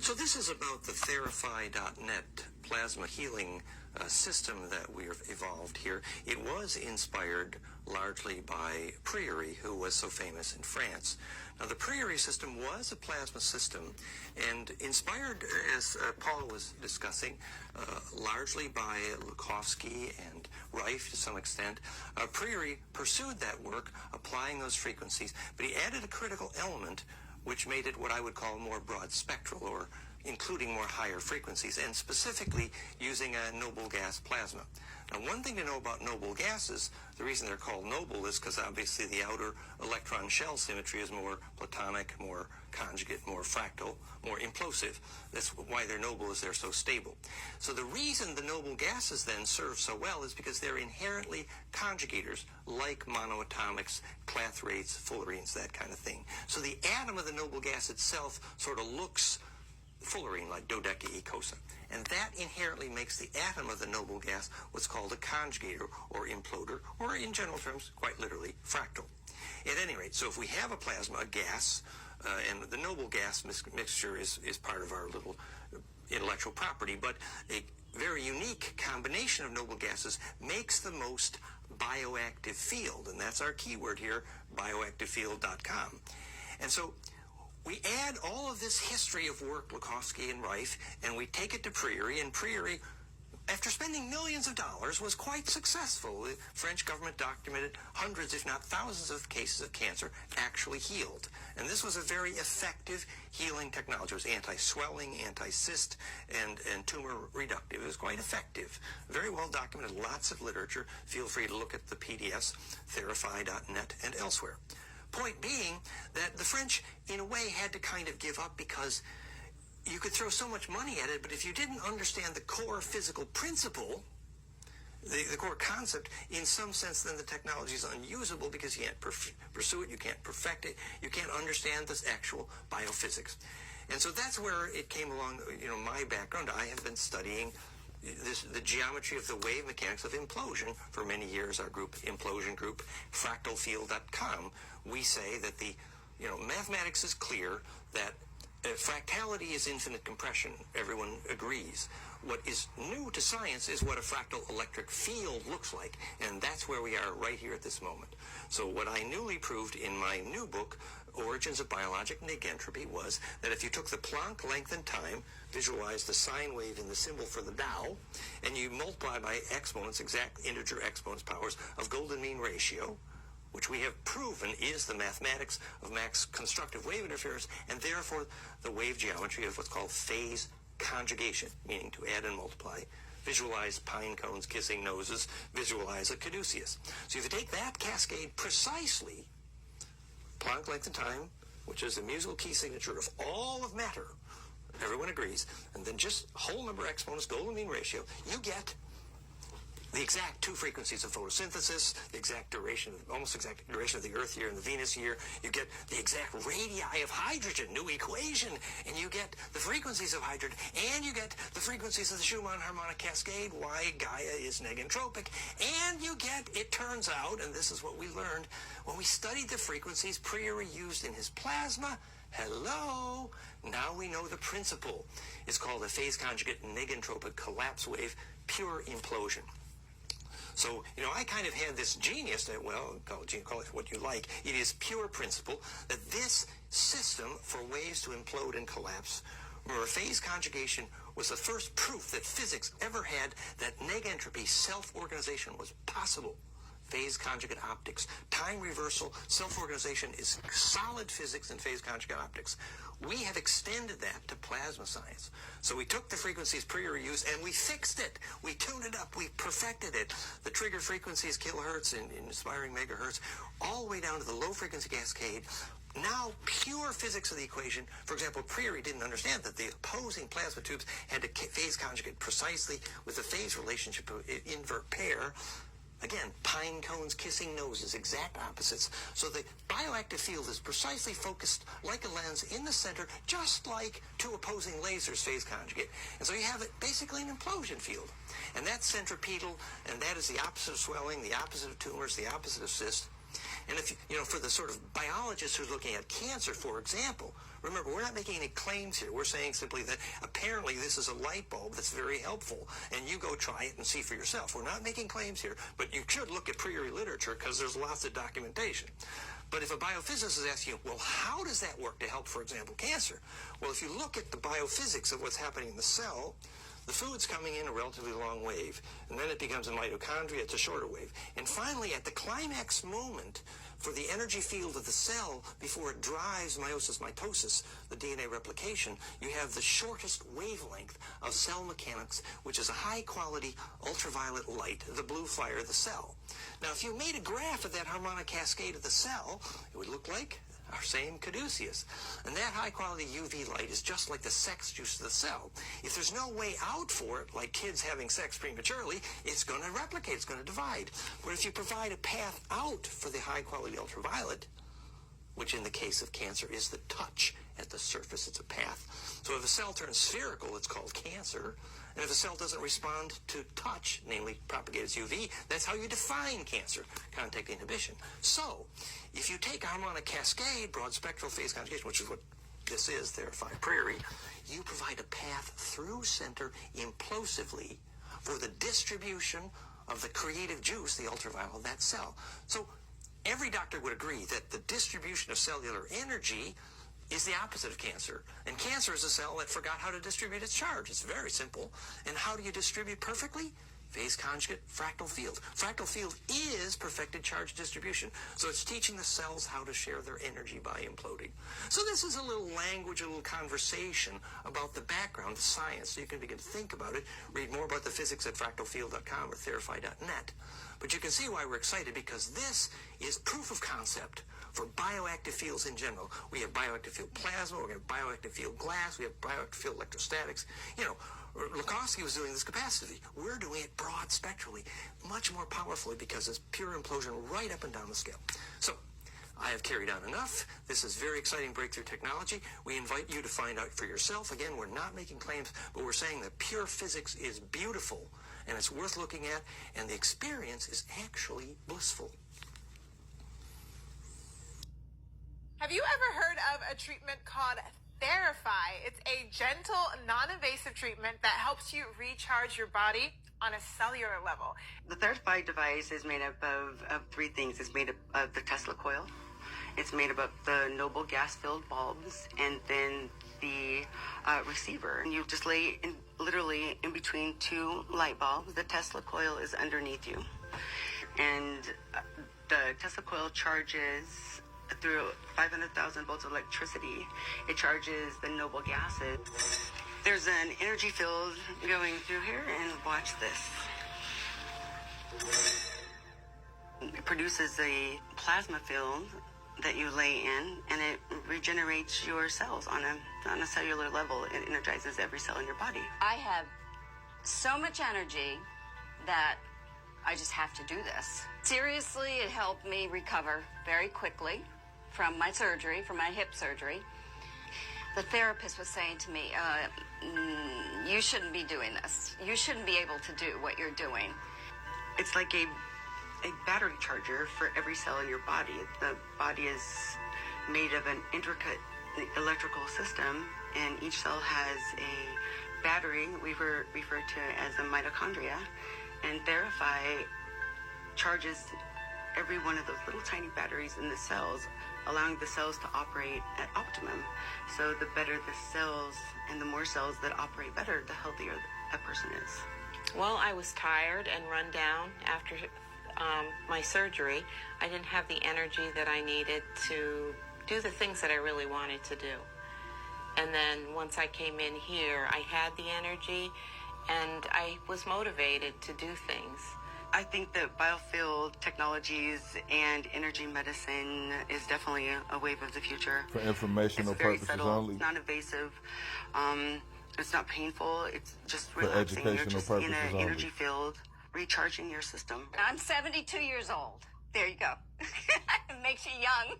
So this is about the Theraphi.net plasma healing system that we've evolved here. It was inspired largely by Priory, who was so famous in France. Now, the Priory system was a plasma system and inspired, as Paul was discussing, largely by Lukowski and Reif to some extent. Priory pursued that work, applying those frequencies, but he added a critical element which made it what I would call more broad spectral, or including more higher frequencies, and specifically using a noble gas plasma. Now, one thing to know about noble gases, the reason they're called noble is because obviously the outer electron shell symmetry is more platonic, more conjugate, more fractal, more implosive. That's why they're noble, is they're so stable. So the reason the noble gases then serve so well is because they're inherently conjugators, like monoatomics, clathrates, fullerenes, that kind of thing. So the atom of the noble gas itself sort of looks fullerene, like dodecaecosa. And that inherently makes the atom of the noble gas what's called a conjugator or imploder, or in general terms, quite literally, fractal. At any rate, so if we have a plasma, a gas, and the noble gas mixture is part of our little intellectual property, but a very unique combination of noble gases makes the most bioactive field, and that's our keyword here, bioactivefield.com. And so we add all of this history of work, Lukowski and Reif, and we take it to Priory, and Priory, after spending millions of dollars, was quite successful. The French government documented hundreds, if not thousands, of cases of cancer actually healed. And this was a very effective healing technology. It was anti-swelling, anti-cyst, and tumor reductive. It was quite effective. Very well documented, lots of literature. Feel free to look at the PDFs, Theraphi.net, and elsewhere. Point being that the French, in a way, had to kind of give up because you could throw so much money at it, but if you didn't understand the core physical principle, the core concept, in some sense, then the technology is unusable because you can't pursue it, you can't perfect it, you can't understand this actual biophysics. And so that's where it came along, my background. I have been studying the geometry of the wave mechanics of implosion for many years. Our group, implosion group, fractalfield.com, we say that the mathematics is clear, that fractality is infinite compression. Everyone agrees. What is new to science is what a fractal electric field looks like, and that's where we are right here at this moment. So what I newly proved in my new book, Origins of Biologic Negentropy, was that if you took the Planck length and time, visualize the sine wave in the symbol for the Tao, and you multiply by exponents, exact integer exponents powers of golden mean ratio, which we have proven is the mathematics of Mach's constructive wave interference, and therefore the wave geometry of what's called phase conjugation, meaning to add and multiply. Visualize pine cones kissing noses, visualize a caduceus. So if you take that cascade precisely, Planck length and time, which is the musical key signature of all of matter, everyone agrees, and then just whole number exponents, golden mean ratio, you get the exact two frequencies of photosynthesis, the exact duration, almost exact duration of the Earth year and the Venus year. You get the exact radii of hydrogen, new equation, and you get the frequencies of hydrogen, and you get the frequencies of the Schumann harmonic cascade, why Gaia is negentropic, and you get, it turns out, and this is what we learned, when we studied the frequencies Priory used in his plasma, hello, now we know the principle. It's called a phase conjugate negentropic collapse wave, pure implosion. So, I kind of had this genius that, well, call it what you like. It is pure principle that this system for waves to implode and collapse, remember, phase conjugation was the first proof that physics ever had that negentropy, self-organization, was possible. Phase conjugate optics, time reversal, self-organization is solid physics in phase conjugate optics. We have extended that to plasma science. So we took the frequencies Priory used and we fixed it. We tuned it up. We perfected it. The trigger frequencies, kilohertz and inspiring megahertz, all the way down to the low frequency cascade. Now, pure physics of the equation. For example, Priory didn't understand that the opposing plasma tubes had to phase conjugate precisely with the phase relationship of invert pair. Again, pine cones kissing noses, exact opposites. So the bioactive field is precisely focused like a lens in the center, just like two opposing lasers phase conjugate. And so you have basically an implosion field. And that's centripetal, and that is the opposite of swelling, the opposite of tumors, the opposite of cyst. And if, for the sort of biologists who's looking at cancer, for example, Remember, we're not making any claims here. We're saying simply that apparently this is a light bulb that's very helpful, and you go try it and see for yourself. We're not making claims here, but you should look at priori literature because there's lots of documentation. But if a biophysicist is asking you, well, how does that work to help, for example, cancer? Well, if you look at the biophysics of what's happening in the cell, the food's coming in a relatively long wave, and then it becomes a mitochondria, it's a shorter wave. And finally, at the climax moment, for the energy field of the cell, before it drives meiosis, mitosis, the DNA replication, you have the shortest wavelength of cell mechanics, which is a high-quality ultraviolet light, the blue fire of the cell. Now, if you made a graph of that harmonic cascade of the cell, it would look like our same caduceus. And that high-quality UV light is just like the sex juice of the cell. If there's no way out for it, like kids having sex prematurely, it's going to replicate, it's going to divide. But if you provide a path out for the high-quality ultraviolet, which in the case of cancer is the touch at the surface, it's a path. So if a cell turns spherical, it's called cancer. And if a cell doesn't respond to touch, namely propagate its UV, that's how you define cancer, contact inhibition. So if you take a harmonic cascade, broad spectral phase conjugation, which is what this is, Theraphi a priori, you provide a path through center implosively for the distribution of the creative juice, the ultraviolet of that cell. So every doctor would agree that the distribution of cellular energy is the opposite of cancer. And cancer is a cell that forgot how to distribute its charge. It's very simple. And how do you distribute perfectly? Phase conjugate, fractal field. Fractal field is perfected charge distribution. So it's teaching the cells how to share their energy by imploding. So this is a little language, a little conversation about the background, the science, so you can begin to think about it. Read more about the physics at fractalfield.com or theraphi.net. But you can see why we're excited, because this is proof of concept for bioactive fields in general. We have bioactive field plasma, we have bioactive field glass, we have bioactive field electrostatics. You know, Lukovsky was doing this capacity. We're doing it broad spectrally, much more powerfully, because it's pure implosion right up and down the scale. So I have carried on enough. This is very exciting breakthrough technology. We invite you to find out for yourself. Again, we're not making claims, but we're saying that pure physics is beautiful and it's worth looking at, and the experience is actually blissful. Have you ever heard of a treatment called Theraphi? It's a gentle, non-invasive treatment that helps you recharge your body on a cellular level. The Theraphi device is made up of three things. It's made up of the Tesla coil. It's made up of the noble gas-filled bulbs, and then the receiver. And you just lay literally in between two light bulbs. The Tesla coil is underneath you. And the Tesla coil charges through 500,000 volts of electricity. It charges the noble gases. There's an energy field going through here, and watch this. It produces a plasma field that you lay in, and it regenerates your cells on a cellular level. It energizes every cell in your body. I have so much energy that I just have to do this. Seriously, it helped me recover very quickly from my surgery, from my hip surgery. The therapist was saying to me, you shouldn't be doing this. You shouldn't be able to do what you're doing. It's like a battery charger for every cell in your body. The body is made of an intricate electrical system, and each cell has a battery we refer to as a mitochondria, and Theraphi charges every one of those little tiny batteries in the cells, allowing the cells to operate at optimum. So the better the cells and the more cells that operate better, the healthier a person is. Well, I was tired and run down after my surgery. I didn't have the energy that I needed to do the things that I really wanted to do. And then once I came in here, I had the energy and I was motivated to do things. I think that biofield technologies and energy medicine is definitely a wave of the future. For informational purposes subtle, only. It's not invasive. It's not painful. It's just For relaxing. You're educational just in purposes an only. energy field, recharging your system. I'm 72 years old. There you go. It makes you young.